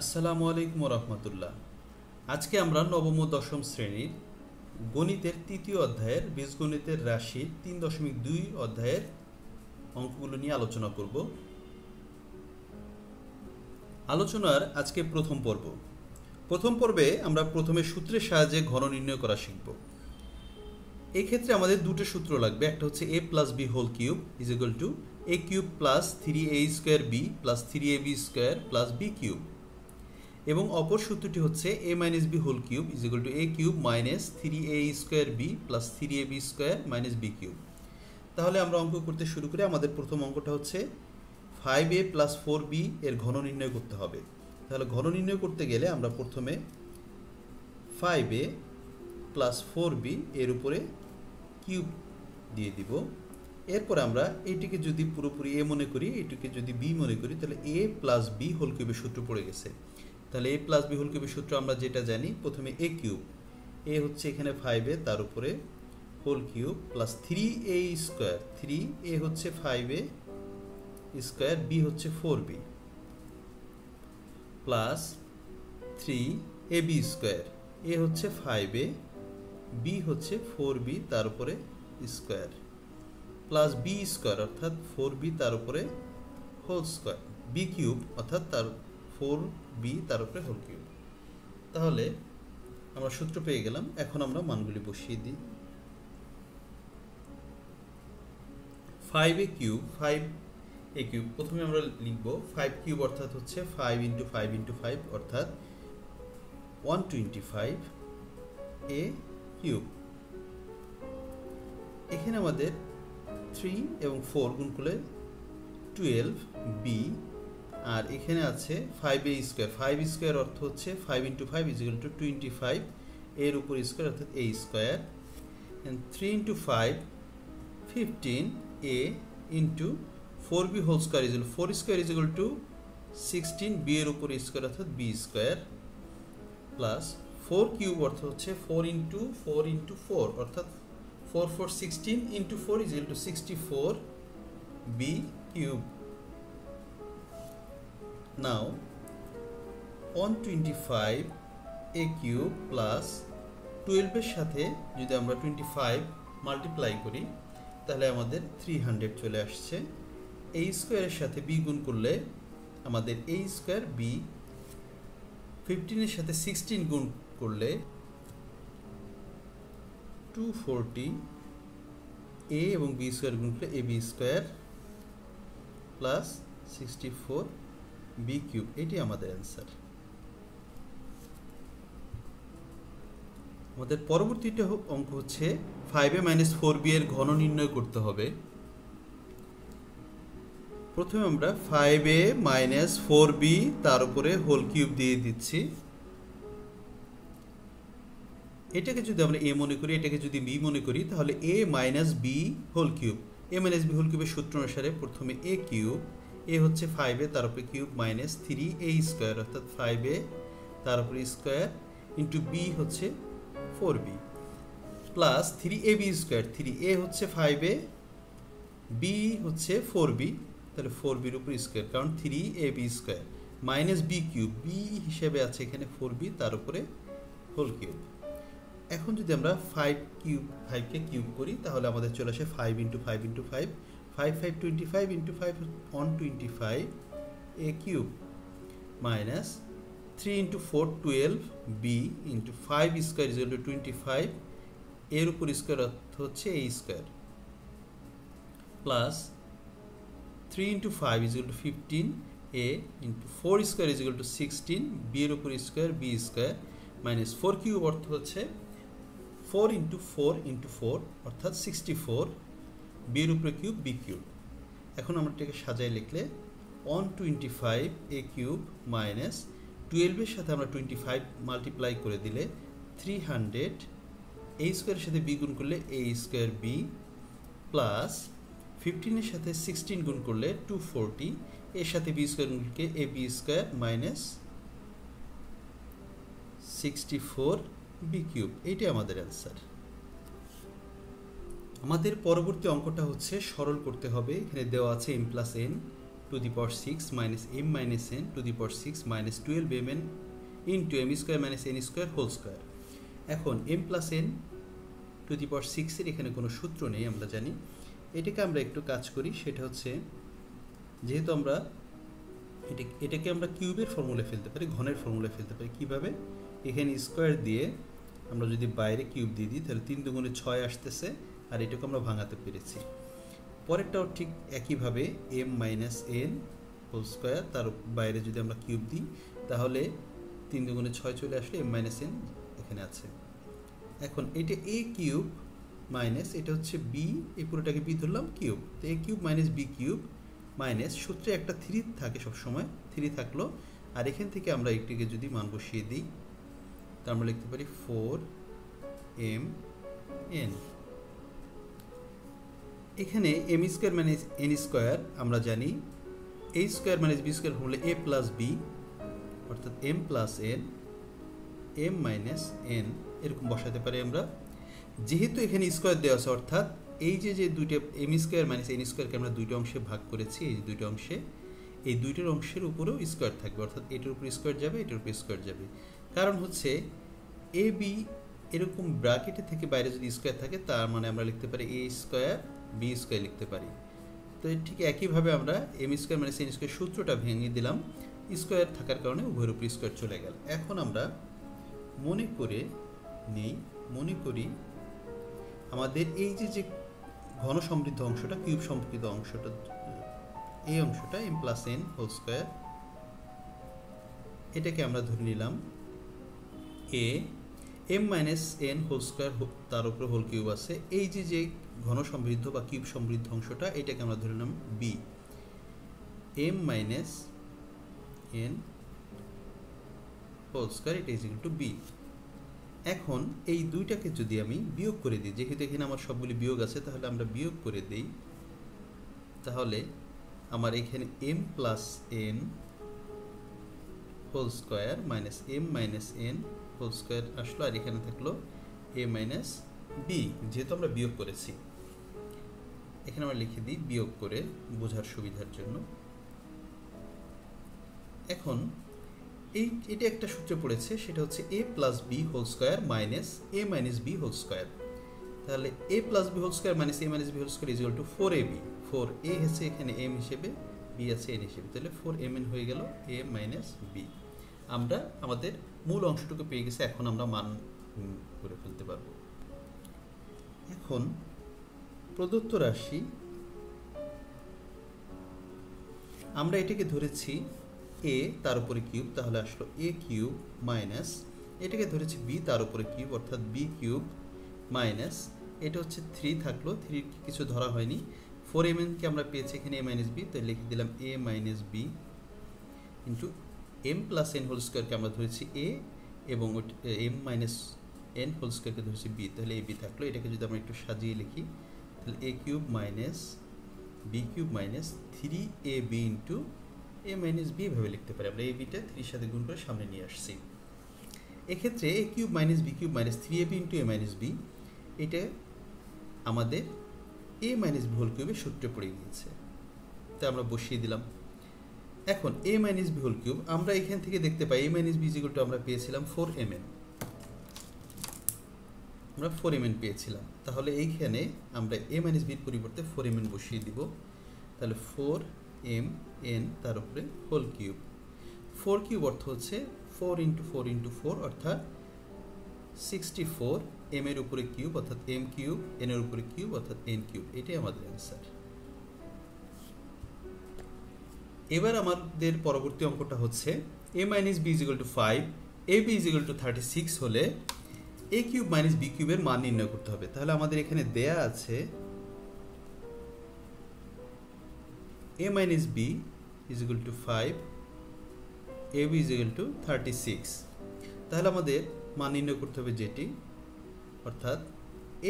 আসসালামু আলাইকুম রহমতুল্লাহ। আজকে আমরা নবম ও দশম শ্রেণীর গণিতের তৃতীয় অধ্যায়ের বীজগণিতের রাশির 3.2 অধ্যায়ের অঙ্কগুলো নিয়ে আলোচনা করব। আলোচনার আজকে প্রথম পর্ব। প্রথম পর্বে আমরা প্রথমে সূত্রের সাহায্যে ঘন নির্ণয় করা শিখব। এই ক্ষেত্রে আমাদের দুটো সূত্র লাগবে। একটা হচ্ছে a plus b whole cube is equal to a cube plus 3a square b plus 3ab square plus b cube, এবং অপর সূত্রটি হচ্ছে a minus b whole cube is equal to a cube minus 3a square b plus 3ab square minus b cube. তাহলে আমরা অঙ্ক করতে শুরু করি। আমাদের প্রথম অঙ্কটা হচ্ছে 5a প্লাস 4b এর ঘন নির্ণয় করতে হবে। তাহলে ঘন নির্ণয় করতে গেলে আমরা প্রথমে 5a প্লাস 4b এর উপরে কিউব দিয়ে দিব। এরপর আমরা এইটিকে যদি পুরোপুরি a মনে করি, এটিকে যদি b মনে করি, তাহলে a প্লাস বি হোল কিউবের সূত্র পড়ে গেছে। তাহলে a প্লাস বি হোল কিউবের সূত্র আমরা যেটা জানি, প্রথমে a কিউব, a হচ্ছে এখানে 5a, তার উপরে whole cube plus 3a square, 3a হচ্ছে 5a স্কোয়ার, b হচ্ছে 4b plus 3ab square, a হচ্ছে 5a, b হচ্ছে 4b তার উপরে স্কোয়ার প্লাস b স্কোয়ার অর্থাৎ 4b তার উপরে হোল স্কোয়ার, b কিউব অর্থাৎ তার 4b তার উপরে হোল কিউব। তাহলে আমরা সূত্র পেয়ে গেলাম। এখন আমরা মানগুলি বসিয়ে দিই। 5a কিউব, 5a কিউব প্রথমে আমরা লিখব 5 কিউব অর্থাৎ হচ্ছে 5 ইন্টু 5 ইন্টু 5 অর্থাৎ 125a কিউব। এখানে আমাদের 3 এবং 4 গুণ করলে 12b, আর এখানে আছে 5a স্কোয়ার, 5 স্কোয়ার অর্থ হচ্ছে 5 ইন্টু 5 ইজ ইকুয়াল টু 25, এর উপর স্কোয়ার অর্থাৎ a square, and 3 into 5 15a into 4b whole square is equal 4 square is equal to 16, b এর উপর স্কোয়ার অর্থাৎ b স্কোয়ার প্লাস 4 কিউব অর্থ হচ্ছে 4 ইন্টু 4 ইন্টু 4 অর্থাৎ 4 4 16 into 4 is equal two 64b cube. Now 125a cube plus 12 এর সাথে যদি আমরা 25 মাল্টিপ্লাই করি তাহলে আমাদের 300 চলে আসছে। a স্কোয়ারের সাথে b গুণ করলে আমাদের a স্কোয়ার, b 15 এর সাথে 16 গুণ করলে 240, a এবং b স্কোয়ার গুণ করলে ab square plus 64b cube. এটি আমাদের অ্যান্সার। আমাদের পরবর্তীটা অঙ্ক হচ্ছে 5a মাইনাস 4b এর ঘন নির্ণয় করতে হবে। প্রথমে আমরা 5a মাইনাস 4b তার উপরে হোল কিউব দিয়ে দিচ্ছি। এটাকে যদি আমরা a মনে করি, এটাকে যদি b মনে করি, তাহলে a minus b whole cube, a minus b whole কিউবের সূত্র অনুসারে প্রথমে a কিউব, a হচ্ছে 5a তার উপরে কিউব মাইনাস 3a স্কোয়ার অর্থাৎ 5a তার উপরে স্কোয়ার ইন্টু b হচ্ছে 4b plus 3ab square, 3a হচ্ছে 5a, b হচ্ছে 4b, তাহলে 4b এর উপর স্কোয়ার কারণ 3ab square minus b cube, b হিসেবে আছে এখানে 4b তার উপরে হোল কিউব। এখন যদি আমরা 5কে কিউব করি তাহলে আমাদের চলে আসে 5 into 5 into 5, 5 5 25 into 5 125 a cube minus 3 into 4 12b into 5 square is equal two 25, এর উপর স্কোয়ার অর্থ হচ্ছে a square plus 3 into 5 is equal two 15a into 4 square is equal to 16, b এর উপর square b square minus 4 cube অর্থ হচ্ছে 4 into 4 into 4 অর্থাৎ 64, b এর উপরে কিউব b কিউব। এখন আমরা এটাকে সাজায় লিখলে 125a কিউব মাইনাস 12 এর সাথে আমরা 25 মাল্টিপ্লাই করে দিলে 300, a স্কোয়ারের সাথে b গুণ করলে a স্কোয়ার b প্লাস 15 এর সাথে 16 গুণ করলে 240, এর সাথে b স্কোয়ার গুণ করলে a b square minus 64b cube. এইটাই আমাদের অ্যান্সার। আমাদের পরবর্তী অঙ্কটা হচ্ছে সরল করতে হবে। এখানে দেওয়া আছে m plus n to the power 6 minus m minus n to the power 6 minus 12mn into m square minus n square whole square. এখন m plus n to the power 6 এর এখানে কোনো সূত্র নেই আমরা জানি। এটাকে আমরা একটু কাজ করি, সেটা হচ্ছে যেহেতু আমরা এটাকে আমরা কিউবের ফর্মুলায় ফেলতে পারি, ঘনের ফর্মুলায় ফেলতে পারি। কীভাবে? এখানে স্কোয়ার দিয়ে আমরা যদি বাইরে কিউব দিয়ে দিই তাহলে 3 দুগুণে 6 আসতেছে, আর এটাকে আমরা ভাঙাতে পেরেছি। পরেরটাও ঠিক একইভাবে m minus n whole square, তার বাইরে যদি আমরা কিউব দিই তাহলে 3 দুগুণে 6 চলে আসলে m মাইনাস n এখানে আছে। এখন এটা a কিউব মাইনাস এটা হচ্ছে b, এই পুরোটাকে b ধরলাম কিউব, তো a cube minus b cube minus সূত্রে একটা 3 থাকে সবসময়, 3 থাকলো, আর এখান থেকে আমরা একটিকে যদি মান বসিয়ে দিই তা আমরা লিখতে পারি 4mn। এখানে m square minus n square আমরা জানি a square minus b square হলে a প্লাস b, অর্থাৎ m plus n m minus n এরকম বসাতে পারি আমরা। যেহেতু এখানে স্কোয়ার দেওয়া আছে, অর্থাৎ এই যে দুইটা m স্কোয়ার মাইনাস n স্কোয়ারকে আমরা দুইটা অংশে ভাগ করেছি, এই দুইটা অংশে, এই দুইটার অংশের উপরেও স্কোয়ার থাকবে, অর্থাৎ এটার উপর স্কোয়ার যাবে, এটার উপর স্কোয়ার যাবে। কারণ হচ্ছে এ বি এরকম ব্র্যাকেটে থেকে বাইরে যদি স্কোয়ার থাকে তার মানে আমরা লিখতে পারি a স্কোয়ার b স্কোয়ার লিখতে পারি। তো ঠিক একইভাবে আমরা m square minus n square সূত্রটা ভেঙে দিলাম, স্কোয়ার থাকার কারণে উভয়ের উপর স্কোয়ার চলে গেল। এখন আমরা মনে করি আমাদের এই যে ঘন সমৃদ্ধ অংশটা, কিউব সমৃদ্ধ অংশটা, এই অংশটা m plus n whole square, এটাকে আমরা ধরে নিলাম a, m minus n whole square, তার উপরে হোল কিউব আছে। এই যে ঘন সমৃদ্ধ বা কিউব সমৃদ্ধ অংশটা, এটাকে আমরা ধরে নিলাম b, m minus n whole square, এটা ইজ ইকুয়াল টু b। এখন এই দুইটাকে যদি আমি বিয়োগ করে দিই, যেহেতু এখানে আমার সবগুলি বিয়োগ আছে, তাহলে আমরা বিয়োগ করে দিই, তাহলে আমার এখানে m plus n whole square minus m minus n whole square আসলো, আর এখানে থাকলো a মাইনাস b, যেহেতু আমরা বিয়োগ করেছি। এখানে আমরা লিখে দিই বিয়োগ করে বোঝার সুবিধার জন্য। এখন এটা একটা সূত্রে পড়েছে, সেটা হচ্ছে a plus b whole square minus a minus b whole square. তাহলে a plus b whole square minus a minus b whole square is equal to 4ab। 4a হচ্ছে এখানে m হিসেবে, b আছে n হিসেবে, তাহলে 4mn হয়ে গেল a minus b। আমরা আমাদের মূল অংশটুকু পেয়ে গেছি, এখন আমরা মান করে ফেলতে পারবো। এখন প্রদত্ত রাশি আমরা এটাকে ধরেছি a, তার উপরে কিউব, তাহলে আসলো a কিউব মাইনাস এটাকে ধরেছি b, তার উপরে কিউব, অর্থাৎ b কিউব মাইনাস এটা হচ্ছে 3 থাকলো, 3 কিছু ধরা হয়নি, 4mn কে আমরা পেয়েছি এখানে a মাইনাস b, তো লিখে দিলাম a minus b into m plus n whole স্কোয়ারকে আমরা ধরেছি a, এবং m মাইনাস n হোল স্কোয়ারকে ধরেছি b, তাহলে ab থাকলো। এটাকে যদি আমরা একটু সাজিয়ে লিখি তাহলে a cube minus b cube minus 3ab into a minus b ভাবে লিখতে পারি আমরা। ab টা 3 সাথে গুণ করে সামনে নিয়ে আসছি। এক্ষেত্রে a cube minus b cube minus 3ab into a minus b, এটা আমাদের a মাইনাস b হোল কিউবের সূত্রে পড়ে গিয়েছে, তাই আমরা বসিয়ে দিলাম। এখন a minus b whole cube আমরা এখান থেকে দেখতে পাই a minus b equal to আমরা পেয়েছিলাম 4mn, আমরা 4mn পেয়েছিলাম। তাহলে এইখানে আমরা a মাইনাস b এর পরিবর্তে 4mn বসিয়ে দিব, তাহলে 4mn তার উপরে হোল কিউব। 4 কিউব অর্থ হচ্ছে 4 ইন্টু 4 ইন্টু 4, অর্থাৎ 64, m এর উপরে কিউব অর্থাৎ m কিউব, n এর উপরে কিউব অর্থাৎ n কিউব, এটাই আমাদের অ্যান্সার। এবার আমাদের পরবর্তী অঙ্কটা হচ্ছে a minus b is equal two 5, ab is equal two 36 হলে a কিউব মাইনাস b কিউবের মান নির্ণয় করতে হবে। তাহলে আমাদের এখানে দেয়া আছে a minus b is equal two 5, ab is equal two 36। তাহলে আমাদের মান নির্ণয় করতে হবে যেটি, অর্থাৎ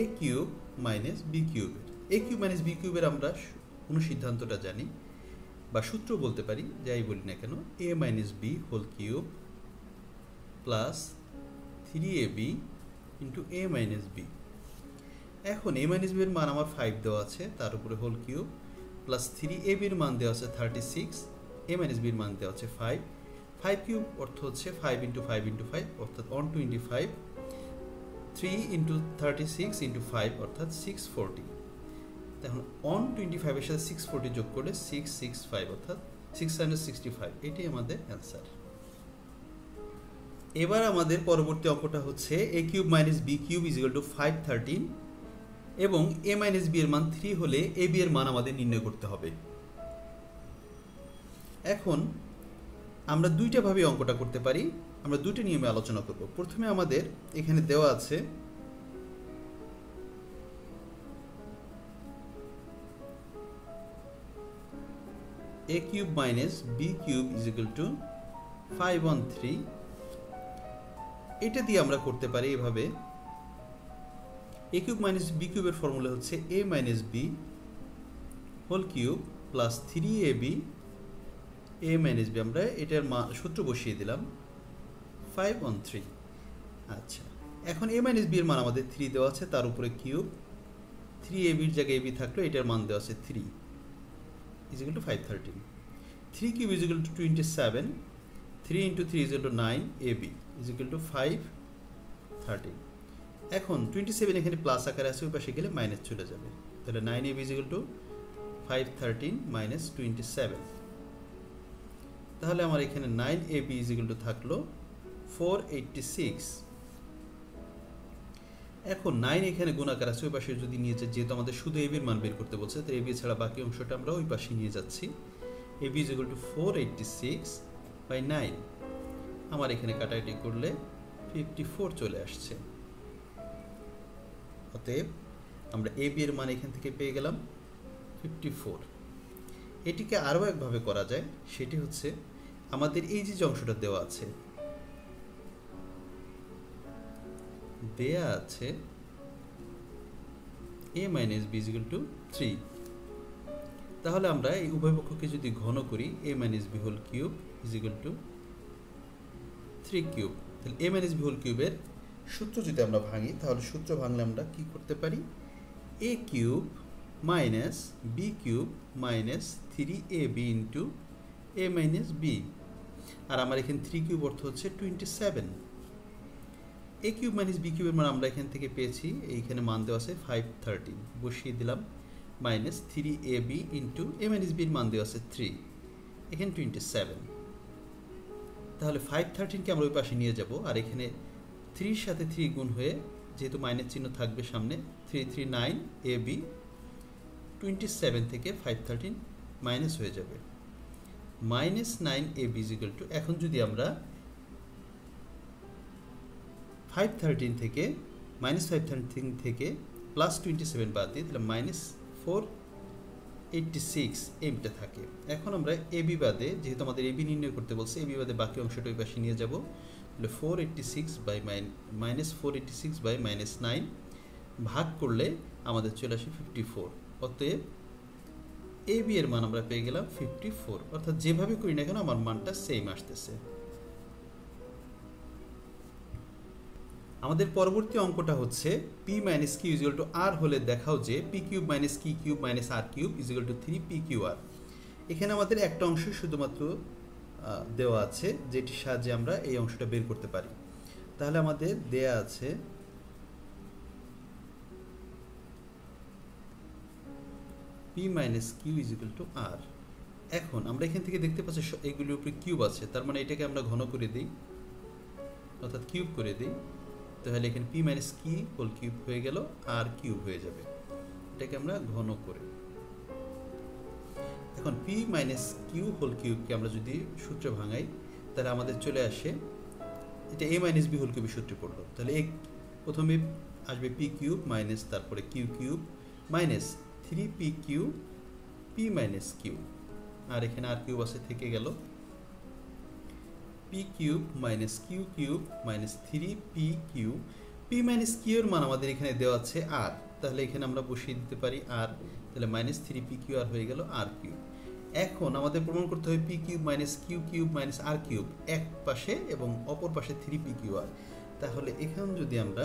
a কিউব মাইনাস b কিউবের। a কিউব মাইনাস b কিউবের আমরা অনুসিদ্ধান্তটা জানি বা সূত্র বলতে পারি, যাই বলি না কেন, a minus b whole cube plus 3ab into a minus b। এখন a মাইনাস b এর মান আমার 5 দেওয়া আছে, তার উপরে হোল কিউব প্লাস 3ab এর মান দেওয়া আছে 36, a মাইনাস b এর মান দেওয়া আছে 5, 5 কিউব অর্থ হচ্ছে 5 ইন্টু 5 ইন্টু 5 অর্থাৎ 125, 3 ইন্টু 36 ইন্টু 5 অর্থাৎ 640। এখন 125 এর সাথে 640 যোগ করলে 665 অর্থাৎ 665, এটাই আমাদের অ্যান্সার। এবার আমাদের পরবর্তী অঙ্কটা হচ্ছে a cube minus b cube is equal to 513 এবং a মাইনাস b এর মান 3 হলে ab এর মান আমাদের নির্ণয় করতে হবে। এখন আমরা দুইটা ভাবে অঙ্কটা করতে পারি, আমরা দুইটা নিয়মে আলোচনা করব। প্রথমে আমাদের এখানে দেওয়া আছে a cube minus b cube is equal to 513, এটা দিয়ে আমরা করতে পারি এভাবে। a কিউব মাইনাস b কিউবের ফর্মুলা হচ্ছে a minus b whole cube plus 3ab a minus b, আমরা এটার সূত্র বসিয়ে দিলাম 513। আচ্ছা, এখন a মাইনাস b এর মান আমাদের 3 দেওয়া আছে, তার উপরে কিউব, 3ab এর জায়গায় ab থাকলো, এটার মান দেওয়া আছে 3 is equal to 513। 3 cube is equal two 27, 3 into 3 is equal two 9, ab is equal to 513। এখন 27 এখানে প্লাস আকারে আছে, ওই পাশে গেলে মাইনাস চলে যাবে, তাহলে 9ab is equal to 513 minus 27। তাহলে আমার এখানে 9ab ইজ ইকুয়াল টু থাকলো 486। এখন 9 এখানে গুণাকার আছে, ওই পাশে যদি নিয়ে যাই, যেহেতু আমাদের শুধু ab এর মান বের করতে বলছে, তো ab ছাড়া বাকি অংশটা আমরা ওই পাশে নিয়ে যাচ্ছি। ab is equal to 486 by 9, আমার এখানে কাটাকাটি করলে 54 চলে আসছে। অতএব আমরা ab এর মান এখান থেকে পেয়ে গেলাম 54। এটিকে আরও একভাবে করা যায়, সেটি হচ্ছে আমাদের এই যে অংশটা দেওয়া আছে, a minus b is equal to 3, তাহলে আমরা এই উভয় পক্ষকে যদি ঘন করি a minus b whole cube is equal to 3 cube, তাহলে a মাইনাস b হোল কিউবের সূত্র যদি আমরা ভাঙি, তাহলে সূত্র ভাঙলে আমরা কি করতে পারি, a cube minus b cube minus 3ab into a minus b, আর আমার এখানে 3 কিউব অর্থ হচ্ছে 27। a কিউব মাইনাস b কিউবের মান আমরা এখান থেকে পেয়েছি, এইখানে মান দেওয়া আছে 513, বসিয়ে দিলাম, minus 3ab into a minus b এর মান দেওয়া আছে 3, এখানে 27। তাহলে 513কে আমরা ওই পাশে নিয়ে যাব, আর এখানে 3 সাথে 3 গুণ হয়ে, যেহেতু মাইনাস চিহ্ন থাকবে সামনে, 339 ab, 27 থেকে 513 মাইনাস হয়ে যাবে, minus 9ab is equal two, এখন যদি আমরা 513 থেকে মাইনাস 513 থেকে প্লাস 27 বাদ দিই, তাহলে মাইনাস 486 এমটা থাকে। এখন আমরা ab বাদে, যেহেতু আমাদের ab নির্ণয় করতে বলছে, ab বাদে বাকি অংশটা ওই পাশে নিয়ে যাব, তাহলে 486 বাই মাইনাস 486 বাই মাইনাস 9 ভাগ করলে আমাদের চলে আসে 54। অতএব ab এর মান আমরা পেয়ে গেলাম 54, অর্থাৎ যেভাবে করি না কেন আমার মানটা সেম আসতেছে। আমাদের পরবর্তী অঙ্কটা হচ্ছে p minus q is equal two r হলে দেখাও যে p cube minus q cube minus r cube is equal two 3pqr। এখানে আমাদের একটা অংশ শুধুমাত্র দেওয়া আছে, যেটির সাহায্যে আমরা এই অংশটা বের করতে পারি। তাহলে আমাদের দেয়া আছে p minus q is equal two r। এখন আমরা এখান থেকে দেখতে পাচ্ছি এগুলির উপরে কিউব আছে, তার মানে এটাকে আমরা ঘন করে দিই, অর্থাৎ কিউব করে দিই, তাহলে এখানে p minus q whole cube হয়ে গেল, r কিউব হয়ে যাবে, এটাকে আমরা ঘন করে। এখন p মাইনাস q হোল কিউবকে আমরা যদি সূত্র ভাঙাই, তাহলে আমাদের চলে আসে, এটা a মাইনাস b হোল কিউবের সূত্রে পড়লো, তাহলে প্রথমে আসবে p কিউব মাইনাস তারপরে q cube minus 3pq p minus q, আর এখানে r কিউব আছে থেকে গেল, p cube minus q cube minus 3pq, p minus q এর মান আমাদের এখানে দেওয়া আছে r, তাহলে এখানে আমরা বসিয়ে দিতে পারি r, তাহলে মাইনাস 3pqr হয়ে গেল r কিউব। এখন আমাদের প্রমাণ করতে হবে p cube minus q cube minus r cube এক পাশে এবং অপর পাশে 3pqr, তাহলে এখানে যদি আমরা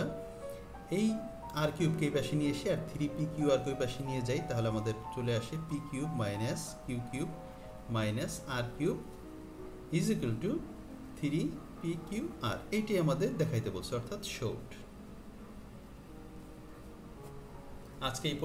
এই আর কিউবকে এই পাশে নিয়ে এসে আর 3p আর ওই পাশে নিয়ে যাই, তাহলে আমাদের চলে আসে p³ minus q³ minus r³ is equal two 3p/r। এইটি আমাদের দেখাইতে বলছে, অর্থাৎ শোড। আজকে এই